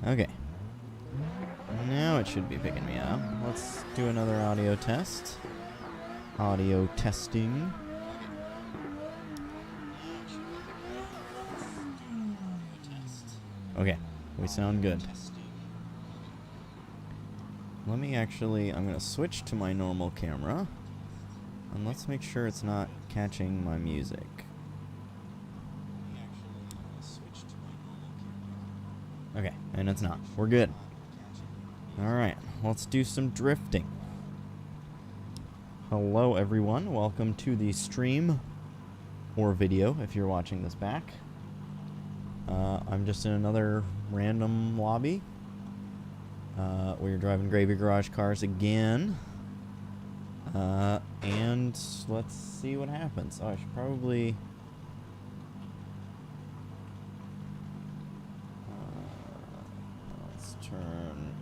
Okay. Now it should be picking me up. Let's do another audio test. Audio testing. Okay, we sound good. Let me actually, I'm gonna switch to my normal camera. And let's make sure it's not catching my music. Okay, and it's not. We're good. Alright, let's do some drifting. Hello everyone, welcome to the stream, or video if you're watching this back. I'm just in another random lobby. We're driving Gravy Garage cars again. And let's see what happens. Oh, I should probably... let's turn...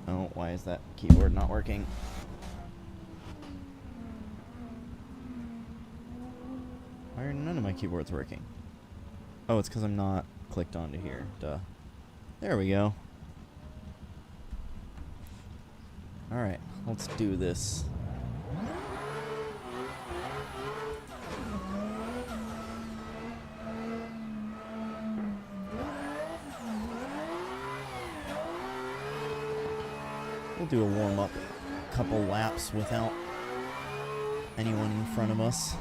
oh, why is that keyboard not working? Why are none of my keyboards working? Oh, it's because I'm not clicked onto here. Duh. There we go. Alright, let's do this. We'll do a warm-up, couple laps without anyone in front of us.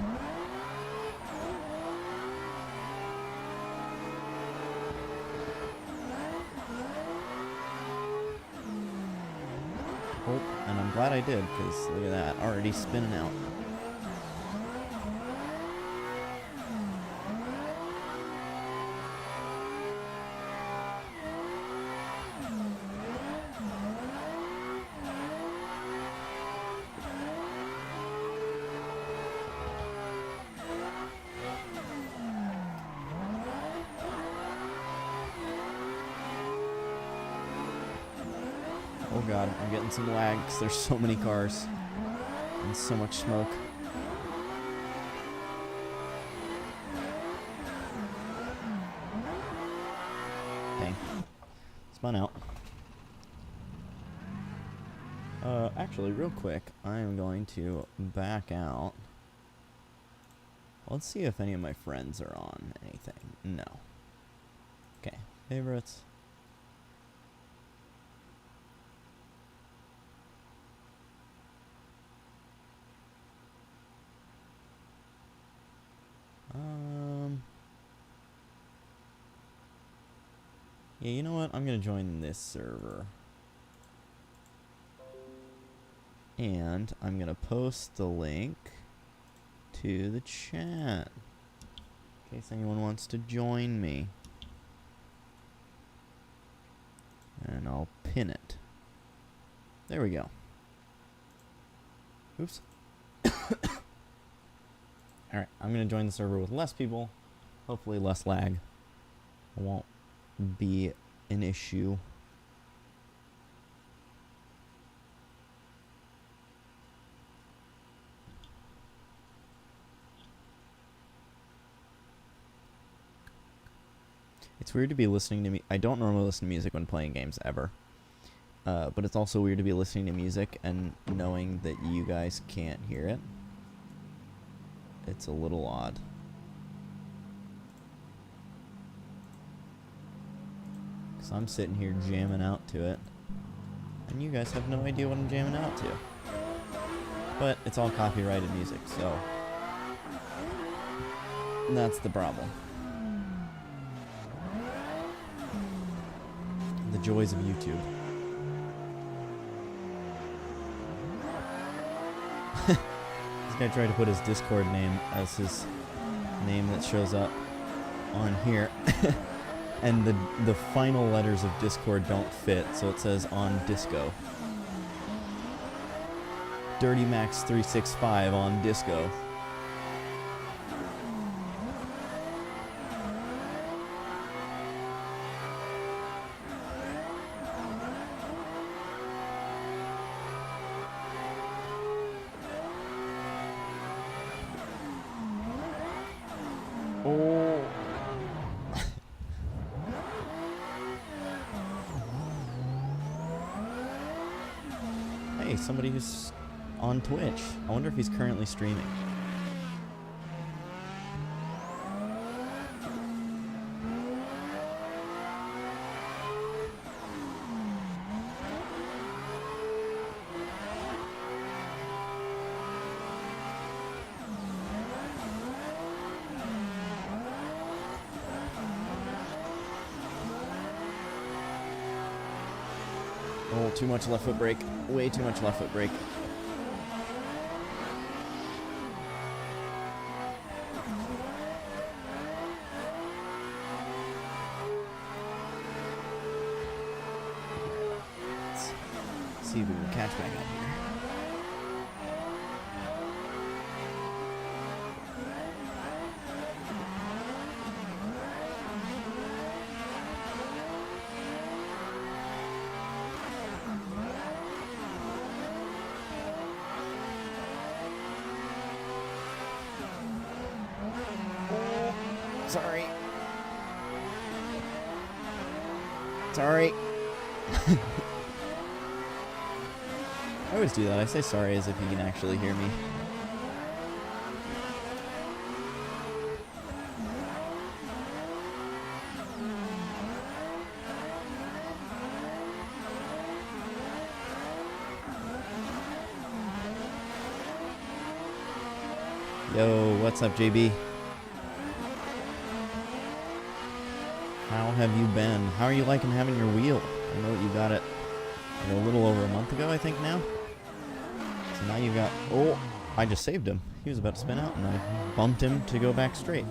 Oh, and I'm glad I did, because look at that, already spinning out. Oh god, I'm getting some lag because there's so many cars and so much smoke. Dang. Spun out. Actually, real quick, I am going to back out. Let's see if any of my friends are on anything. No. Okay, favorites. Yeah, you know what? I'm gonna join this server. And I'm gonna post the link to the chat. In case anyone wants to join me. And I'll pin it. There we go. Oops. Alright, I'm gonna join the server with less people. Hopefully less lag. It won't be an issue. It's weird to be listening to me. I don't normally listen to music when playing games ever. But it's also weird to be listening to music and knowing that you guys can't hear it. It's a little odd. Because I'm sitting here jamming out to it. And you guys have no idea what I'm jamming out to. But it's all copyrighted music, so... that's the problem. The joys of YouTube. This guy tried to put his Discord name as his name that shows up on here. And the final letters of Discord don't fit, so it says on Disco. Dirty Max 365 on Disco. Oh. Hey, somebody who's on Twitch. I wonder if he's currently streaming. Oh, too much left foot brake. Way too much left foot brake. Let's see if we can catch back up here. Sorry. Sorry. I always do that. I say sorry as if you can actually hear me. Yo, what's up, JB? How have you been? How are you liking having your wheel? I know that you got it like a little over a month ago, I think now. So now you got... Oh, I just saved him. He was about to spin out, and I bumped him to go back straight.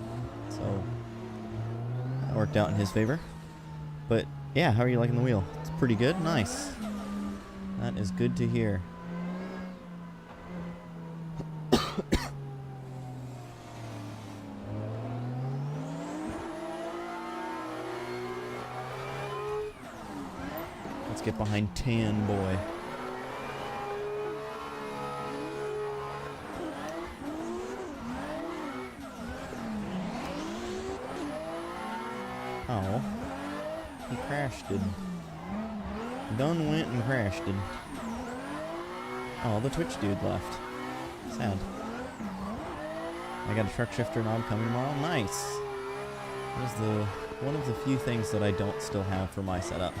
So that worked out in his favor. But yeah, how are you liking the wheel? It's pretty good? Nice. That is good to hear. Let's get behind Tan Boy. Oh, he crashed it. Done went and crashed it. Oh, the Twitch dude left. Sad. I got a truck shifter knob coming tomorrow. Nice. That is one of the few things that I don't still have for my setup.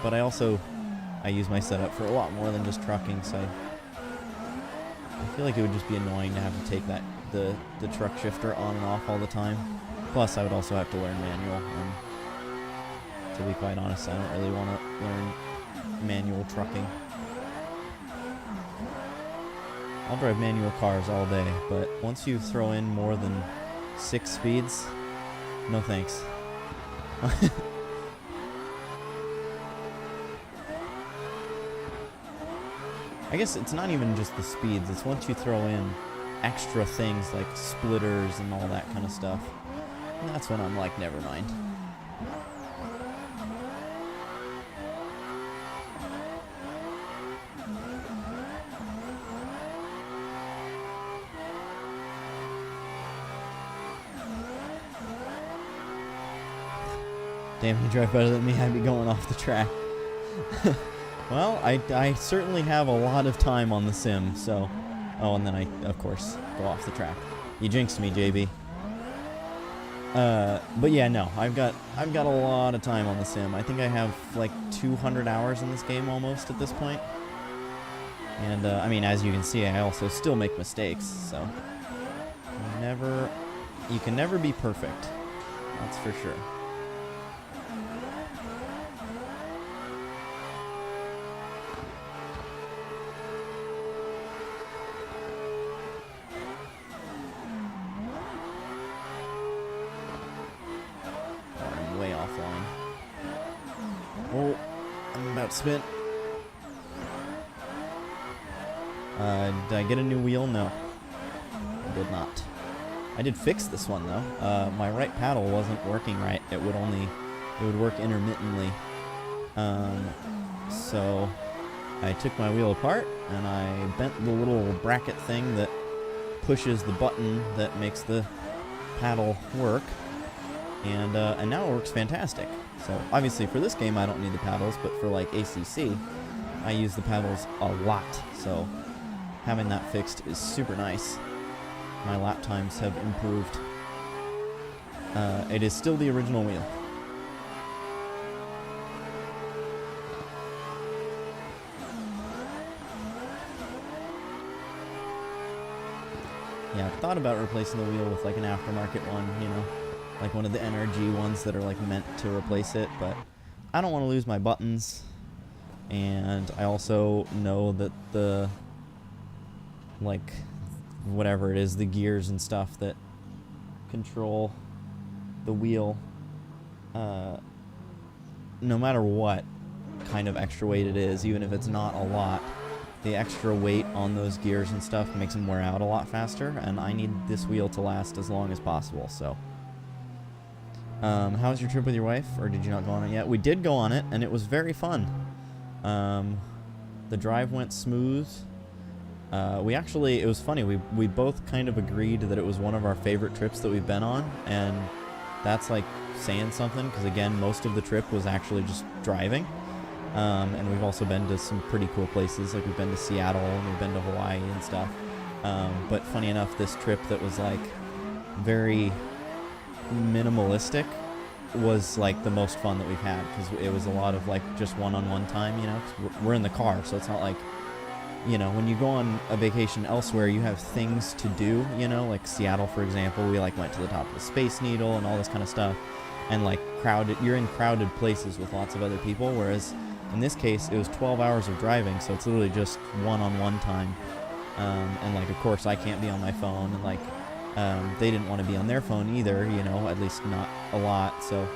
But I use my setup for a lot more than just trucking, so I feel like it would just be annoying to have to take the truck shifter on and off all the time. Plus, I would also have to learn manual, and to be quite honest, I don't really want to learn manual trucking. I'll drive manual cars all day, but once you throw in more than 6 speeds, no thanks. I guess it's not even just the speeds, it's once you throw in extra things like splitters and all that kind of stuff. And that's when I'm like, never mind. Damn, you drive better than me, I'd be going off the track. Well, I certainly have a lot of time on the sim, so... Oh, and then I, of course, go off the track. You jinxed me, JB. But yeah, no, I've got a lot of time on the sim. I think I have like 200 hours in this game almost at this point. And, I mean, as you can see, I also still make mistakes, so... You can never be perfect. That's for sure. Oh, I'm about to spin. Did I get a new wheel? No. I did not. I did fix this one, though. My right paddle wasn't working right. It would work intermittently. So I took my wheel apart, and I bent the little bracket thing that pushes the button that makes the paddle work. And now it works fantastic. So obviously for this game I don't need the paddles, but for like ACC, I use the pedals a lot, so having that fixed is super nice. My lap times have improved. It is still the original wheel. Yeah, I've thought about replacing the wheel with like an aftermarket one, you know, like one of the NRG ones that are like meant to replace it, but I don't want to lose my buttons, and I also know that the, like, whatever it is, the gears and stuff that control the wheel, no matter what kind of extra weight it is, even if it's not a lot, the extra weight on those gears and stuff makes them wear out a lot faster, and I need this wheel to last as long as possible, so. How was your trip with your wife, or did you not go on it yet? We did go on it, and it was very fun. The drive went smooth. It was funny, we both kind of agreed that it was one of our favorite trips that we've been on, and that's like saying something, because again, most of the trip was actually just driving. And we've also been to some pretty cool places, like we've been to Seattle and we've been to Hawaii and stuff. But funny enough, this trip that was like very minimalistic was like the most fun that we've had, because it was a lot of like just one-on-one time, you know, 'cause we're in the car, so it's not like, you know, when you go on a vacation elsewhere, you have things to do, you know, like Seattle, for example, we like went to the top of the Space Needle and all this kind of stuff, and like you're in crowded places with lots of other people, whereas in this case, it was 12 hours of driving, so it's literally just one-on-one time. And, like, of course, I can't be on my phone, and, like, they didn't want to be on their phone either, you know, at least not a lot, so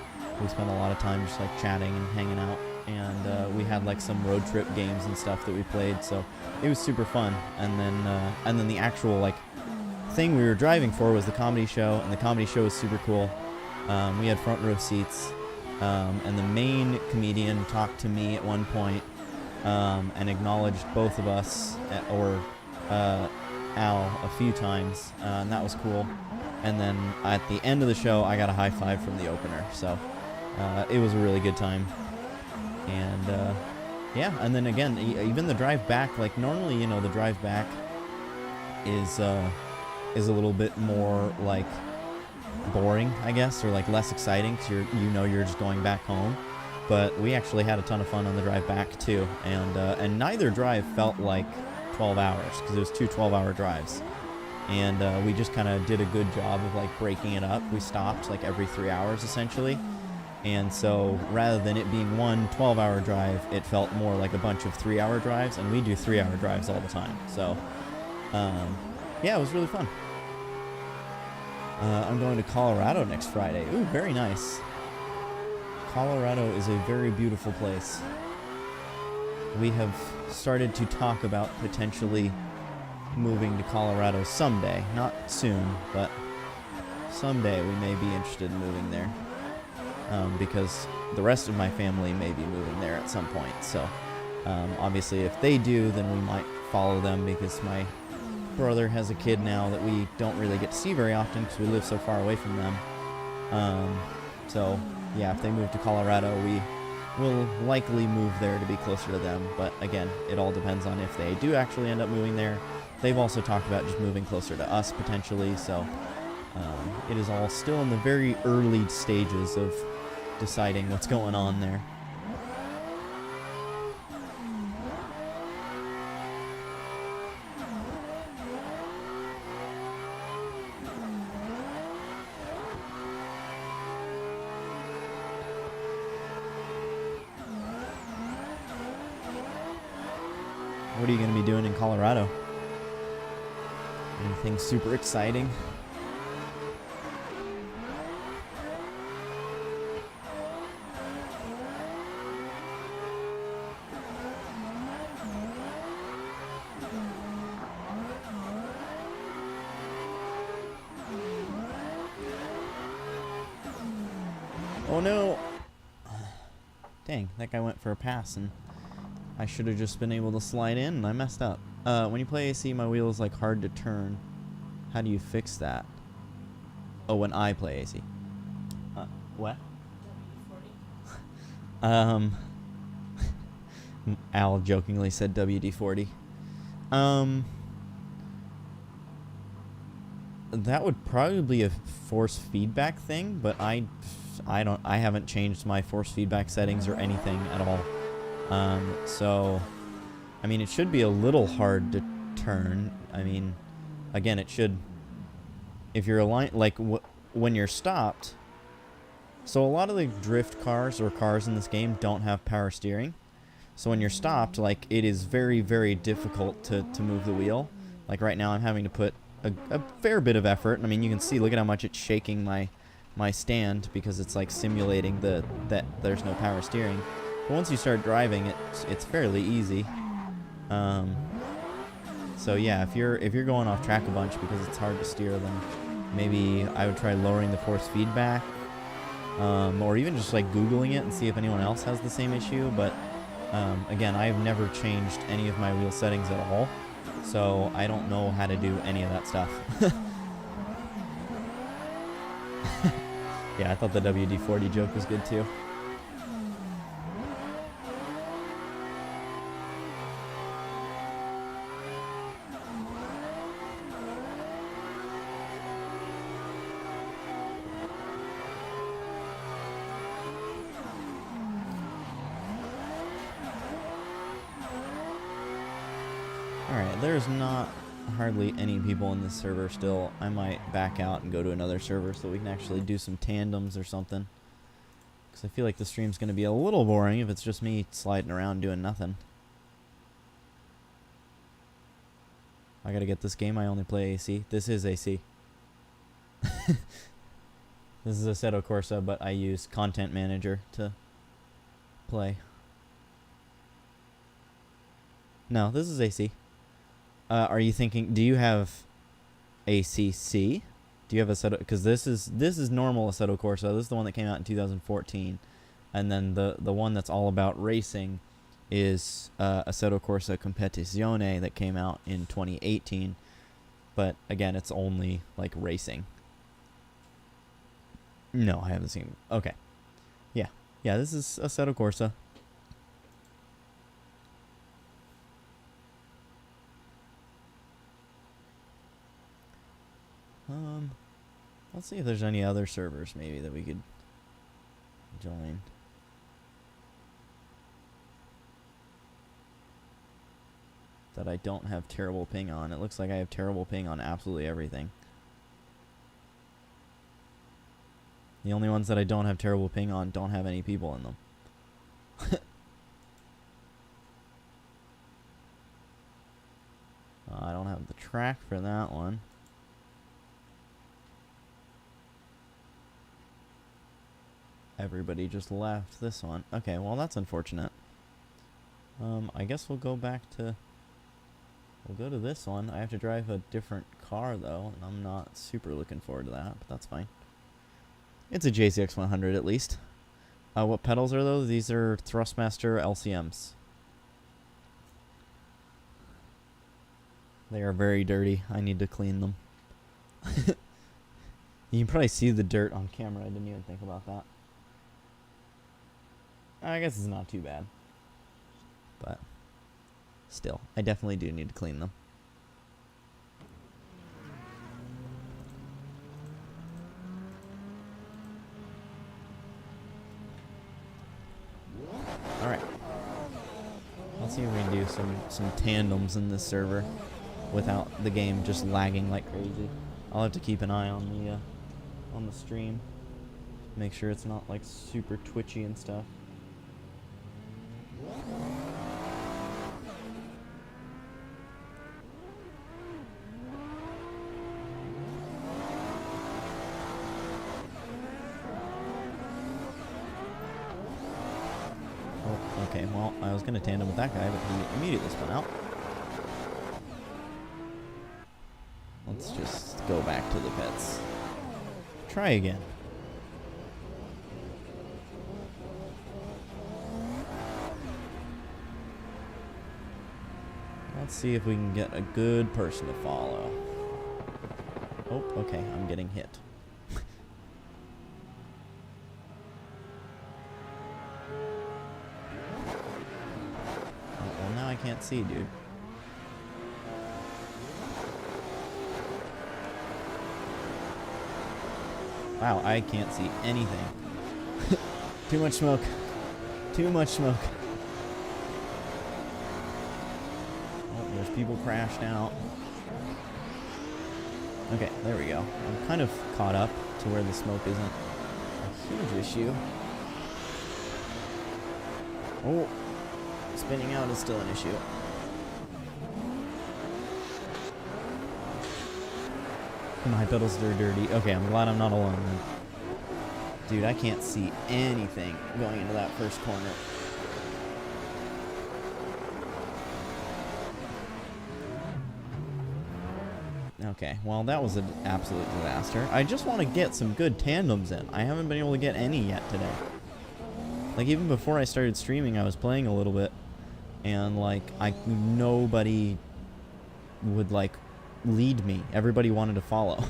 we spent a lot of time just, like, chatting and hanging out, and we had, like, some road trip games and stuff that we played, so it was super fun. And then the actual, like, thing we were driving for was the comedy show, and the comedy show was super cool. We had front row seats. And the main comedian talked to me at one point, and acknowledged both of us, or Al, a few times, and that was cool. And then at the end of the show, I got a high five from the opener, so it was a really good time. And yeah, and then again, even the drive back, like normally, you know, the drive back is a little bit more like boring, I guess, or like less exciting, because you're just going back home. But we actually had a ton of fun on the drive back too, and neither drive felt like 12 hours, because it was two 12-hour drives, and we just kind of did a good job of like breaking it up. We stopped like every 3 hours essentially, and so rather than it being one 12-hour drive, it felt more like a bunch of 3-hour drives, and we do 3-hour drives all the time. So yeah, it was really fun. I'm going to Colorado next Friday. Ooh, very nice. Colorado is a very beautiful place. We have started to talk about potentially moving to Colorado someday. Not soon, but someday we may be interested in moving there. Because the rest of my family may be moving there at some point. So, obviously if they do, then we might follow them, because my brother has a kid now that we don't really get to see very often because we live so far away from them. So yeah, if they move to Colorado, we will likely move there to be closer to them. But again, it all depends on if they do actually end up moving there. They've also talked about just moving closer to us potentially, so it is all still in the very early stages of deciding what's going on there. What are you going to be doing in Colorado? Anything super exciting? Oh no! Dang, that guy went for a pass and I should have just been able to slide in, and I messed up. When you play AC, my wheel is like hard to turn. How do you fix that? Oh, when I play AC. What? Al jokingly said WD-40. That would probably be a force feedback thing, but I haven't changed my force feedback settings or anything at all. So, I mean, it should be a little hard to turn. I mean, again, it should, if you're aligned, like when you're stopped. So a lot of the drift cars or cars in this game don't have power steering. So when you're stopped, like, it is very, very difficult to move the wheel. Like right now I'm having to put a fair bit of effort. I mean, you can see, look at how much it's shaking my stand because it's like simulating that there's no power steering. But once you start driving, it's fairly easy. So yeah, if you're going off track a bunch because it's hard to steer, then maybe I would try lowering the force feedback, or even just like Googling it and see if anyone else has the same issue. But again, I've never changed any of my wheel settings at all, so I don't know how to do any of that stuff. Yeah, I thought the WD-40 joke was good too. Alright, there's not hardly any people in this server still. I might back out and go to another server so we can actually do some tandems or something. Because I feel like the stream's going to be a little boring if it's just me sliding around doing nothing. I gotta get this game, I only play AC. This is AC. This is Assetto Corsa, but I use Content Manager to play. No, this is AC. Are you thinking, do you have ACC? Do you have Assetto? Because this is normal Assetto Corsa. This is the one that came out in 2014. And then the one that's all about racing is Assetto Corsa Competizione that came out in 2018. But again, it's only like racing. No, I haven't seen it. Okay. Yeah. Yeah, this is Assetto Corsa. Let's see if there's any other servers maybe that we could join. That I don't have terrible ping on. It looks like I have terrible ping on absolutely everything. The only ones that I don't have terrible ping on don't have any people in them. I don't have the track for that one. Everybody just left this one. Okay, well that's unfortunate. I guess we'll go back to... We'll go to this one. I have to drive a different car though, and I'm not super looking forward to that, but that's fine. It's a JCX 100 at least. What pedals are those? These are Thrustmaster LCMs. They are very dirty. I need to clean them. You can probably see the dirt on camera. I didn't even think about that. I guess it's not too bad. But still, I definitely do need to clean them. Alright. Let's see if we can do some tandems in this server without the game just lagging like crazy. I'll have to keep an eye on the stream. Make sure it's not like super twitchy and stuff. Oh, okay, well, I was going to tandem with that guy, but he immediately spun out. Let's just go back to the pits. Try again. Let's see if we can get a good person to follow. Oh, okay, I'm getting hit. can't see, dude. Wow, I can't see anything. Too much smoke. Too much smoke. Oh, there's people crashed out. Okay, there we go. I'm kind of caught up to where the smoke isn't a huge issue. Oh, spinning out is still an issue. My pedals are dirty. Okay, I'm glad I'm not alone then. Dude, I can't see anything going into that first corner. Okay, well, that was an absolute disaster. I just want to get some good tandems in. I haven't been able to get any yet today. Like, even before I started streaming, I was playing a little bit, and, like, nobody would, like, lead me. Everybody wanted to follow.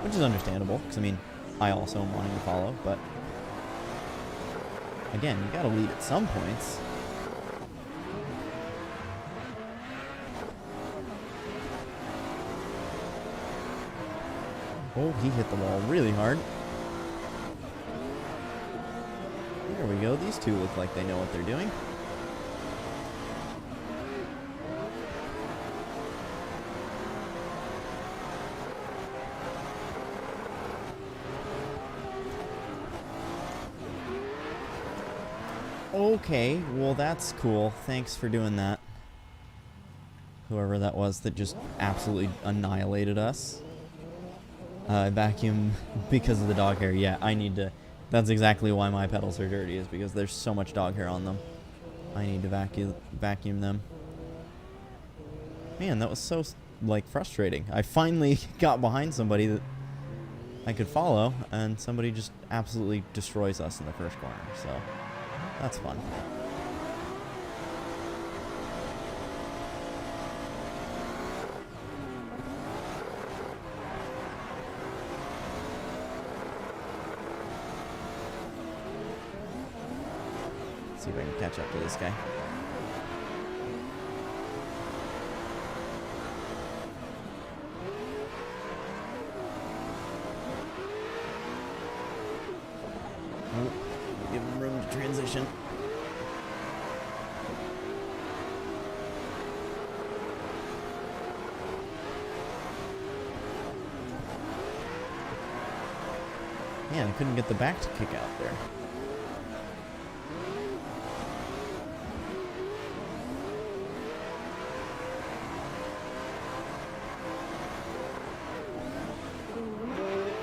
Which is understandable, because, I mean, I also am wanting to follow, but again, you gotta lead at some points. Oh, he hit the wall really hard. There we go. These two look like they know what they're doing. Okay, well that's cool. Thanks for doing that. Whoever that was that just absolutely annihilated us. Vacuum because of the dog hair. Yeah, I need to... That's exactly why my pedals are dirty, is because there's so much dog hair on them. I need to vacuum them. Man, that was so, like, frustrating. I finally got behind somebody that I could follow, and somebody just absolutely destroys us in the first corner, so... That's fun. Let's see if I can catch up to this guy. Oh, give him room to transition. Man, I couldn't get the back to kick out there.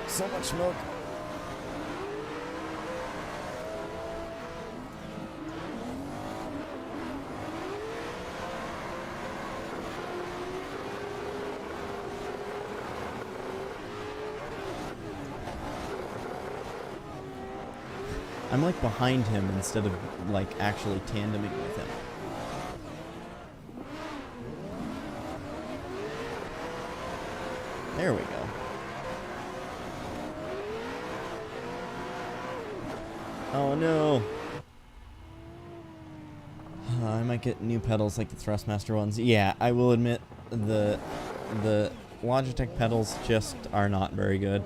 So much smoke. I'm like behind him instead of like actually tandeming with him. There we go. Oh no. I might get new pedals like the Thrustmaster ones. Yeah, I will admit the Logitech pedals just are not very good.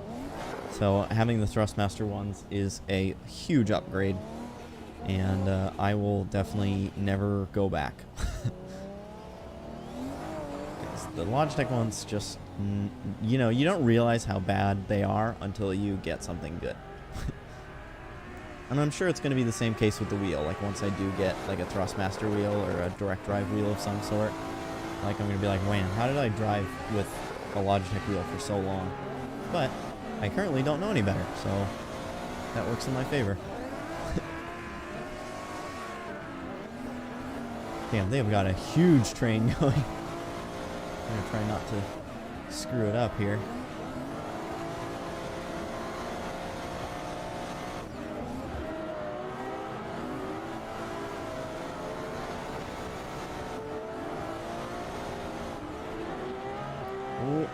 So having the Thrustmaster ones is a huge upgrade, and I will definitely never go back. The Logitech ones just, you know, you don't realize how bad they are until you get something good. And I'm sure it's going to be the same case with the wheel. Like once I do get like a Thrustmaster wheel or a direct drive wheel of some sort, like I'm going to be like, man, how did I drive with a Logitech wheel for so long? But I currently don't know any better, so that works in my favor. Damn, they've got a huge train going. I'm going to try not to screw it up here. Oh.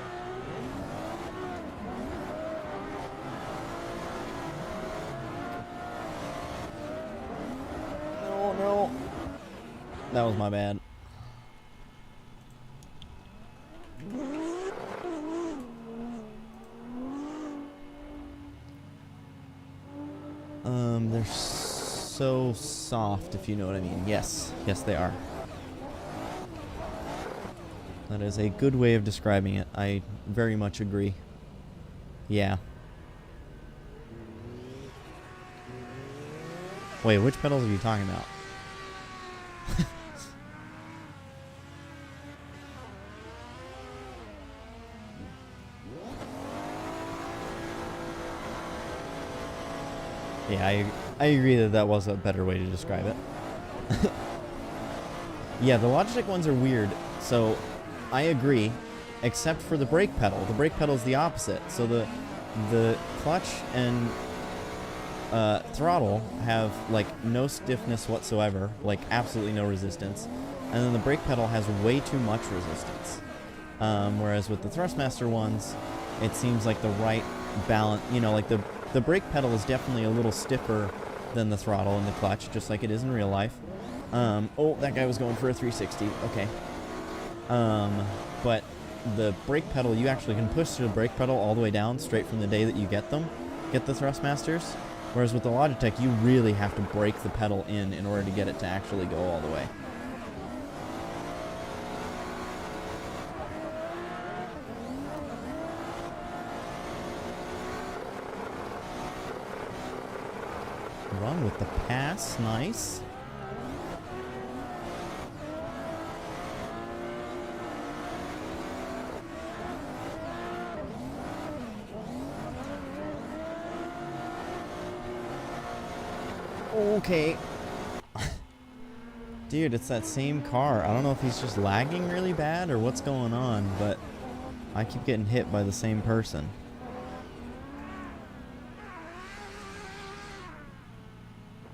That was my bad. They're so soft, if you know what I mean. Yes. Yes, they are. That is a good way of describing it. I very much agree. Yeah. Wait, which pedals are you talking about? Yeah, I agree that that was a better way to describe it. Yeah, the Logitech ones are weird, so I agree, except for the brake pedal. The brake pedal is the opposite. So the clutch and throttle have like no stiffness whatsoever, like absolutely no resistance, and then the brake pedal has way too much resistance. Whereas with the Thrustmaster ones, it seems like the right balance. You know, like the brake pedal is definitely a little stiffer than the throttle and the clutch, just like it is in real life. Oh, that guy was going for a 360. Okay. But the brake pedal, you actually can push the brake pedal all the way down straight from the day that you get the Thrustmasters. Whereas with the Logitech, you really have to break the pedal in order to get it to actually go all the way. Run with the pass, nice. Okay. Dude, it's that same car. I don't know if he's just lagging really bad or what's going on, but I keep getting hit by the same person.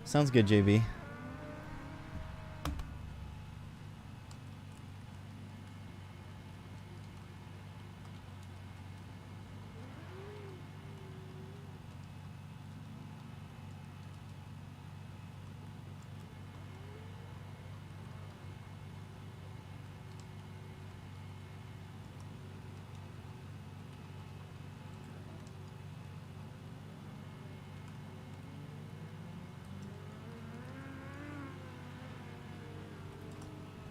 Sounds good, JB.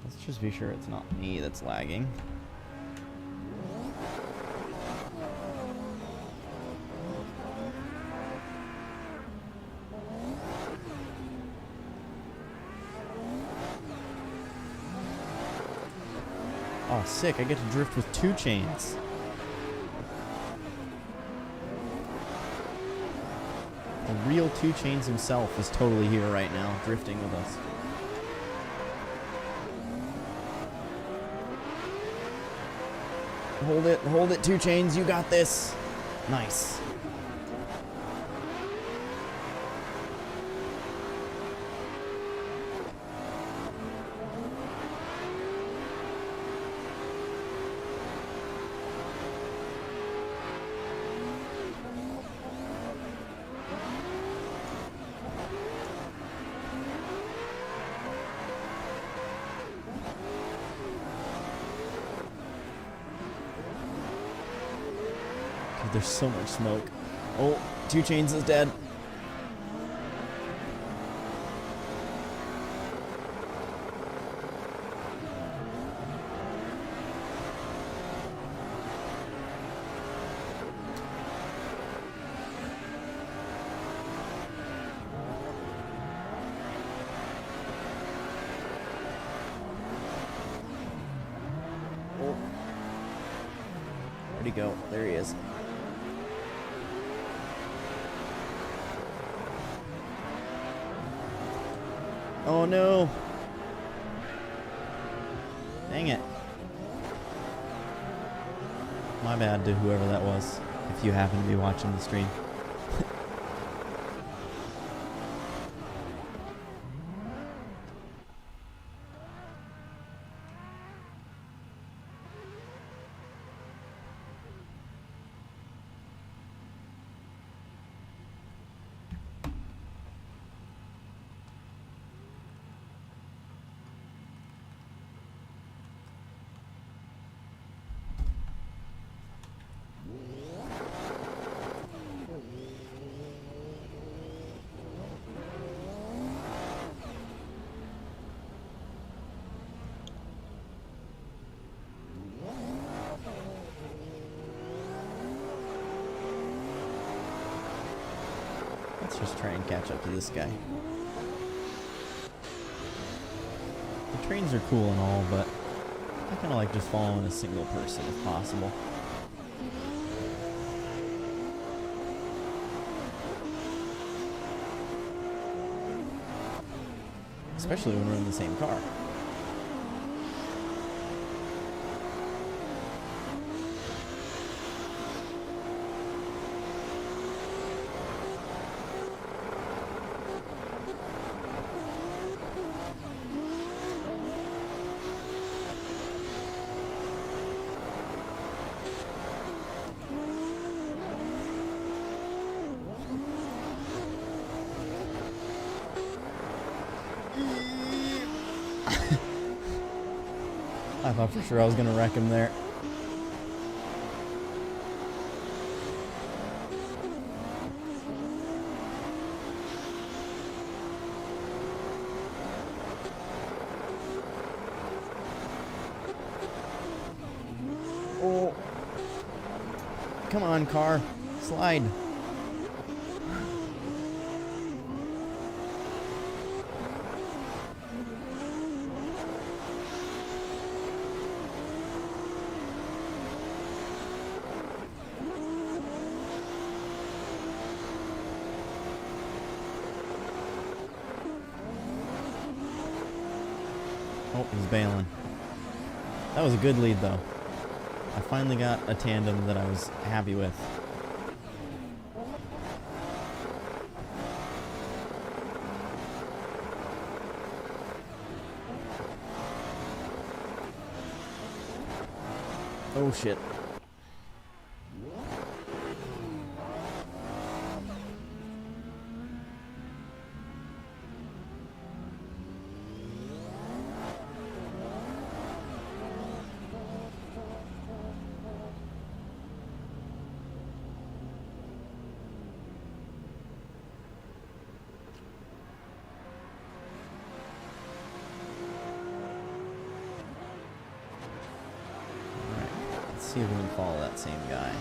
Let's just be sure it's not me that's lagging. Oh, sick. I get to drift with 2 chains. The real 2 Chainz himself is totally here right now, drifting with us. Hold it, 2 Chainz, you got this. Nice. There's so much smoke. Oh, 2 Chainz is dead. Oh. Where'd he go? There he is. Oh no! Dang it. My bad to whoever that was, if you happen to be watching the stream. just try and catch up to this guy. The trains are cool and all, but I kind of like just following a single person if possible. Especially when we're in the same car. I thought for sure I was going to wreck him there. Oh. Come on, car. Slide. Oh, he's bailing. That was a good lead, though. I finally got a tandem that I was happy with. Oh, shit. See if we can follow that same guy.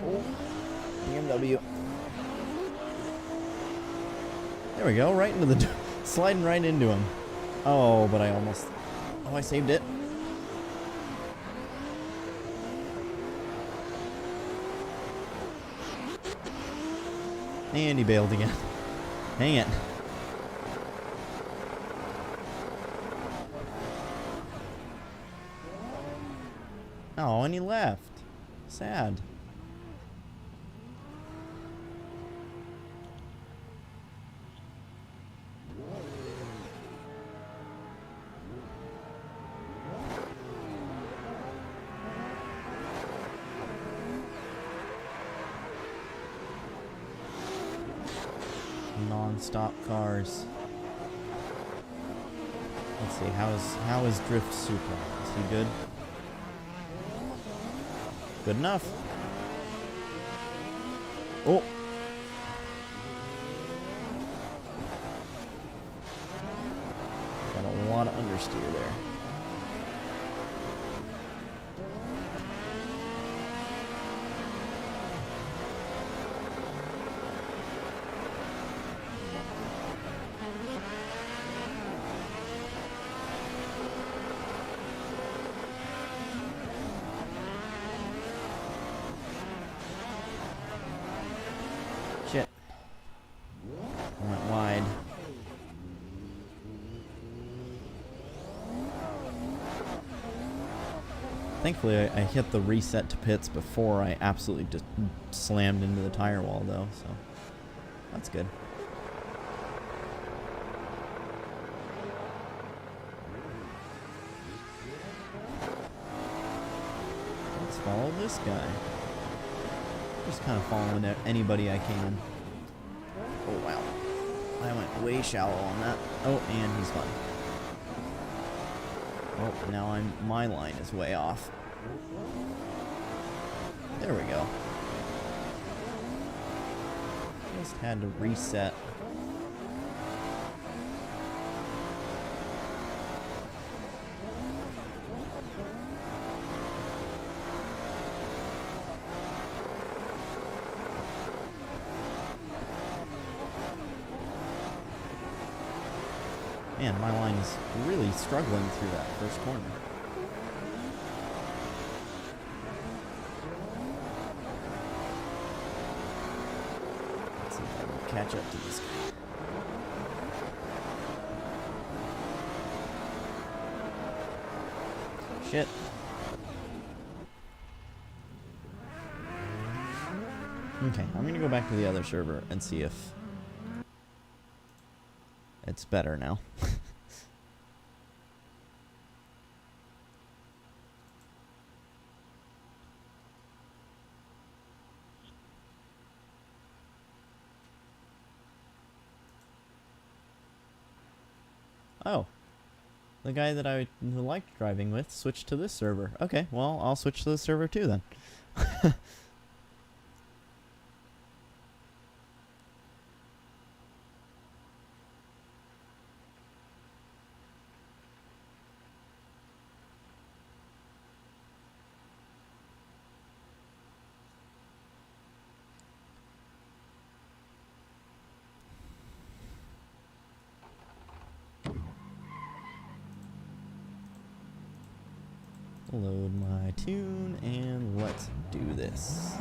Oh, BMW. There we go, right into the sliding right into him. Oh, but I almost. Oh, I saved it. And he bailed again. Dang it. Oh, and he left. Sad. Non-stop cars. Let's see, how is Drift Super? Is he good? Good enough. Oh. Got a lot of understeer there. Shit. I went wide. Thankfully, I hit the reset to pits before I absolutely just slammed into the tire wall, though, so that's good. Let's follow this guy. Just kind of following anybody I can. Oh, wow. I went way shallow on that. Oh, and he's gone. Oh, now my line is way off. There we go. Just had to reset. Man, my line is really struggling through that first corner. Let's see if I can catch up to this guy. Shit. Okay, I'm gonna go back to the other server and see if it's better now. Oh. The guy that I liked driving with switched to this server. Okay, well, I'll switch to this server too then. Load my tune and let's do this.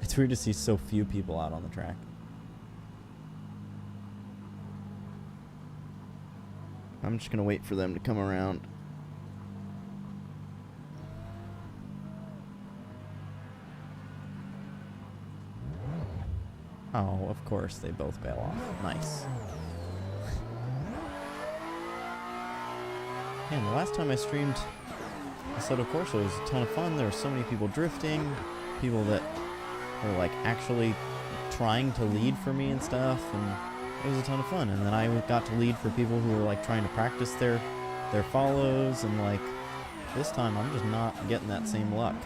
It's weird to see so few people out on the track. I'm just gonna wait for them to come around. Oh, of course, they both bail off. Nice. Man, the last time I streamed Assetto Corsa was a ton of fun. There were so many people drifting, people that were like actually trying to lead for me and stuff, and it was a ton of fun. And then I got to lead for people who were like trying to practice their follows, and like this time I'm just not getting that same luck.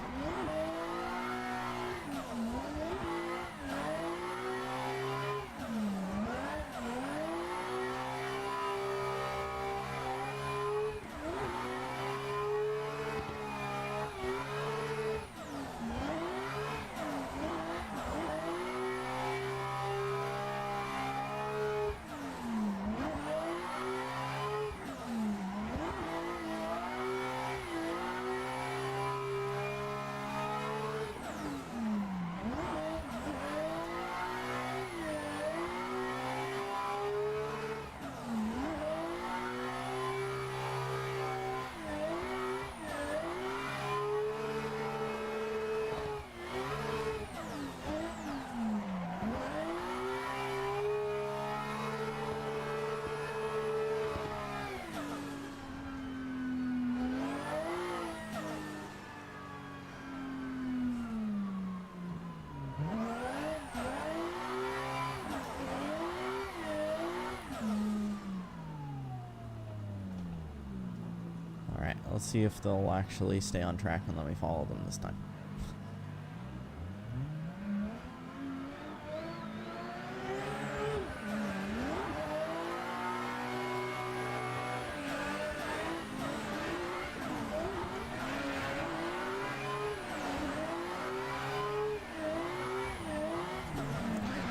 Alright, let's see if they'll actually stay on track and let me follow them this time.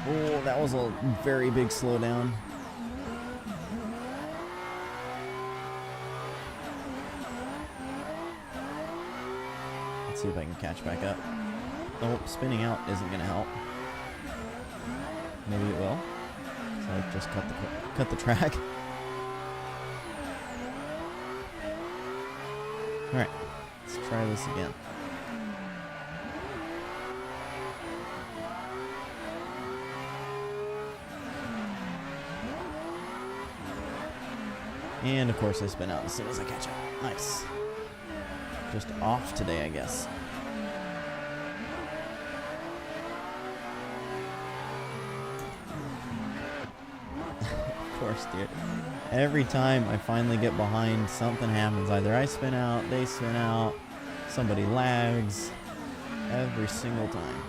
Oh, that was a very big slowdown. Let's see if I can catch back up. Oh, spinning out isn't going to help. Maybe it will. So I just cut the track. Alright, let's try this again. And of course I spin out as soon as I catch up. Nice. Just off today, I guess. Of course, dude. Every time I finally get behind, something happens. Either I spin out, they spin out, somebody lags. Every single time.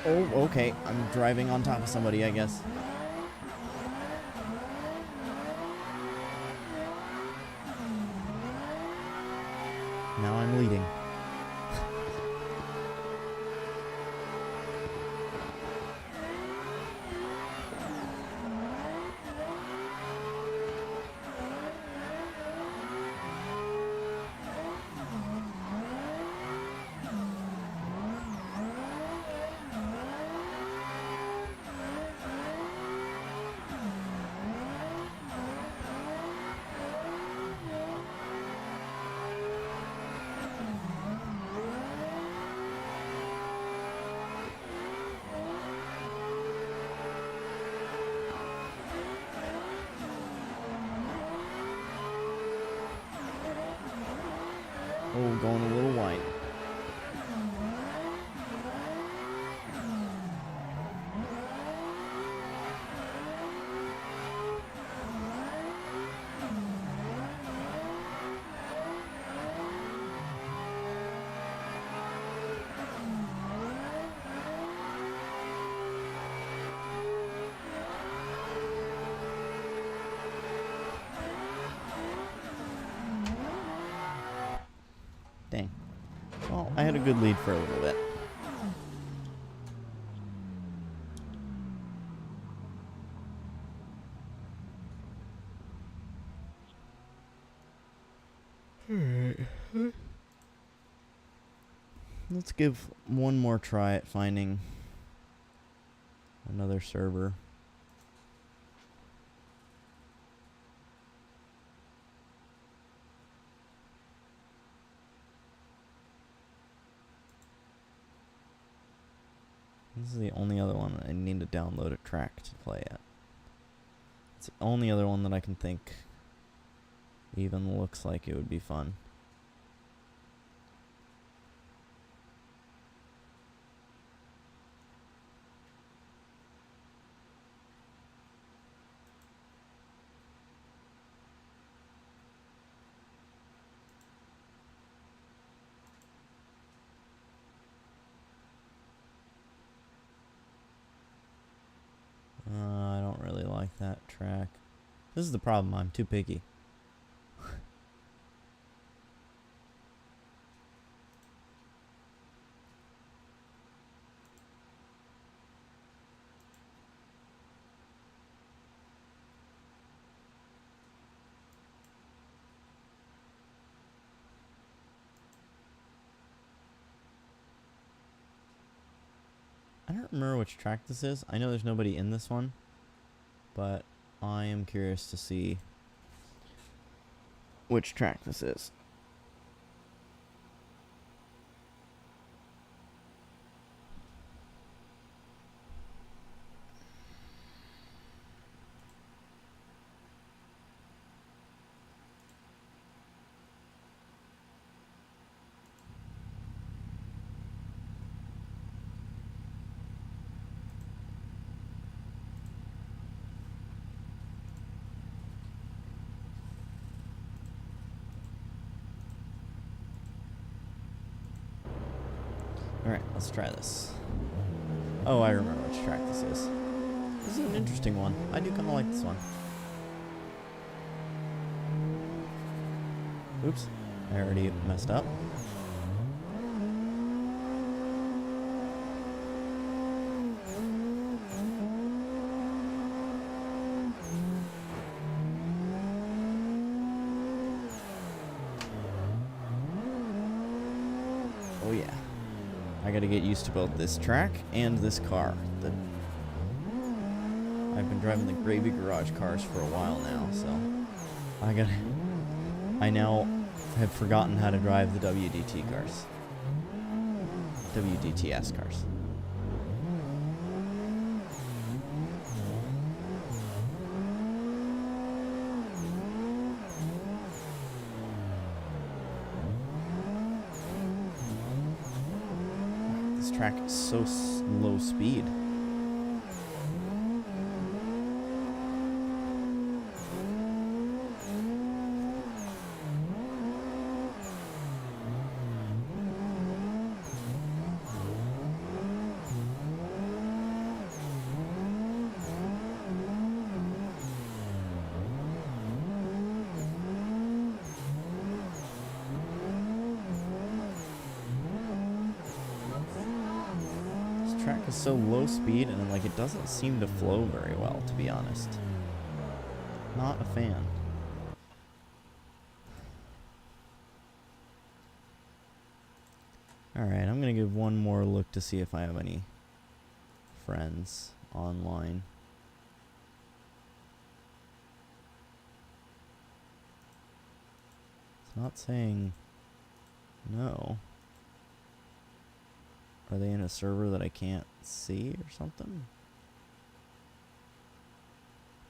Oh, okay. I'm driving on top of somebody, I guess. Now I'm leading. Oh, going a little wide. Dang. Well, I had a good lead for a little bit. Alright. Let's give one more try at finding another server. This is the only other one I need to download a track to play at. It's the only other one that I can think even looks like it would be fun. I don't really like that track. This is the problem, I'm too picky. I don't remember which track this is. I know there's nobody in this one, but I am curious to see which track this is. Alright, let's try this. Oh, I remember which track this is. This is an interesting one. I do kind of like this one. Oops, I already messed up. Oh yeah. I gotta get used to both this track and this car. I've been driving the Gravy Garage cars for a while now, so I now have forgotten how to drive the WDT cars. WDTS cars. This track is so low speed. track is so low speed and like it doesn't seem to flow very well, to be honest. Not a fan. Alright, I'm gonna give one more look to see if I have any friends online. It's not saying no. Are they in a server that I can't see or something?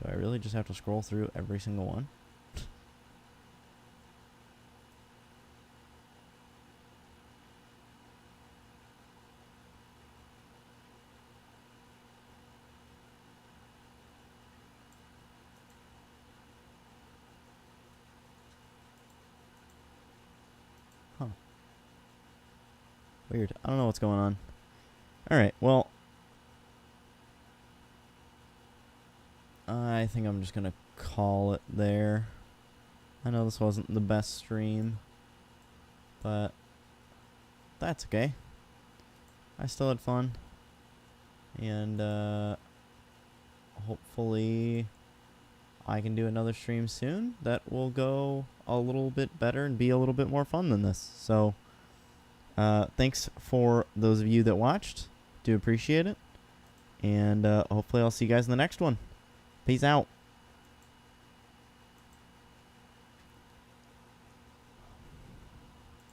Do I really just have to scroll through every single one? Huh. Weird. I don't know what's going on. Alright, well, I think I'm just gonna call it there. I know this wasn't the best stream, but that's okay. I still had fun, and hopefully I can do another stream soon that will go a little bit better and be a little bit more fun than this. So thanks for those of you that watched. Do appreciate it, and hopefully I'll see you guys in the next one. Peace out.